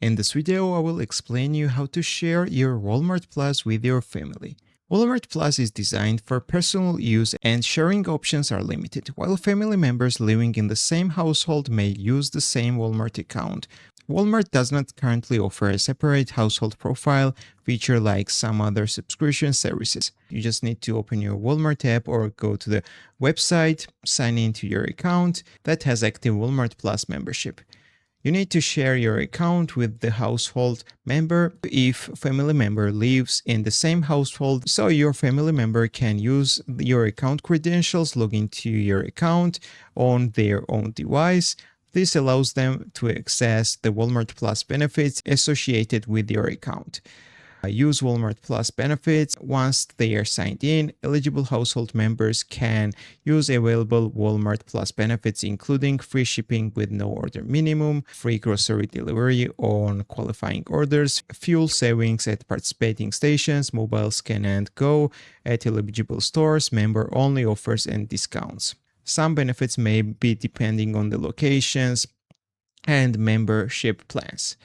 In this video, I will explain you how to share your Walmart Plus with your family. Walmart Plus is designed for personal use and sharing options are limited. While family members living in the same household may use the same Walmart account, Walmart does not currently offer a separate household profile feature like some other subscription services. You just need to open your Walmart app or go to the website, sign into your account that has active Walmart Plus membership. You need to share your account with the household member if family member lives in the same household, so your family member can use your account credentials, log into your account on their own device. This allows them to access the Walmart Plus benefits associated with your account. Use Walmart Plus benefits. Once they are signed in, eligible household members can use available Walmart Plus benefits, including free shipping with no order minimum, free grocery delivery on qualifying orders, fuel savings at participating stations, mobile scan and go at eligible stores, member-only offers and discounts. Some benefits may be depending on the locations and membership plans.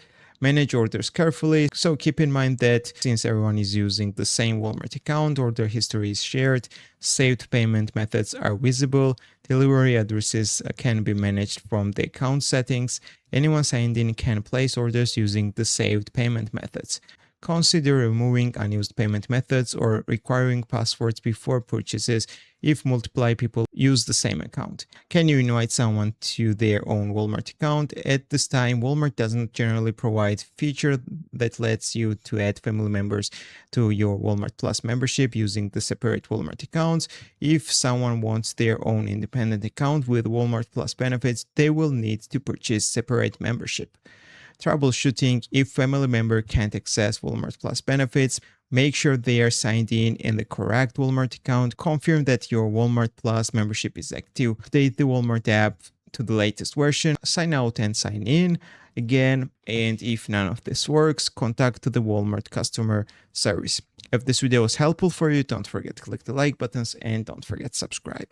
Manage orders carefully, so keep in mind that since everyone is using the same Walmart account, order history is shared, saved payment methods are visible, delivery addresses can be managed from the account settings, anyone signed in can place orders using the saved payment methods. Consider removing unused payment methods or requiring passwords before purchases if multiple people use the same account. Can you invite someone to their own Walmart account? At this time, Walmart doesn't generally provide feature that lets you to add family members to your Walmart Plus membership using the separate Walmart accounts. If someone wants their own independent account with Walmart Plus benefits, they will need to purchase separate membership. Troubleshooting: if family member can't access Walmart Plus benefits, make sure they are signed in the correct Walmart account. Confirm that your Walmart Plus membership is active. Update the Walmart app to the latest version. Sign out and sign in again. And if none of this works, contact the Walmart customer service. If this video was helpful for you, don't forget to click the like buttons and don't forget to subscribe.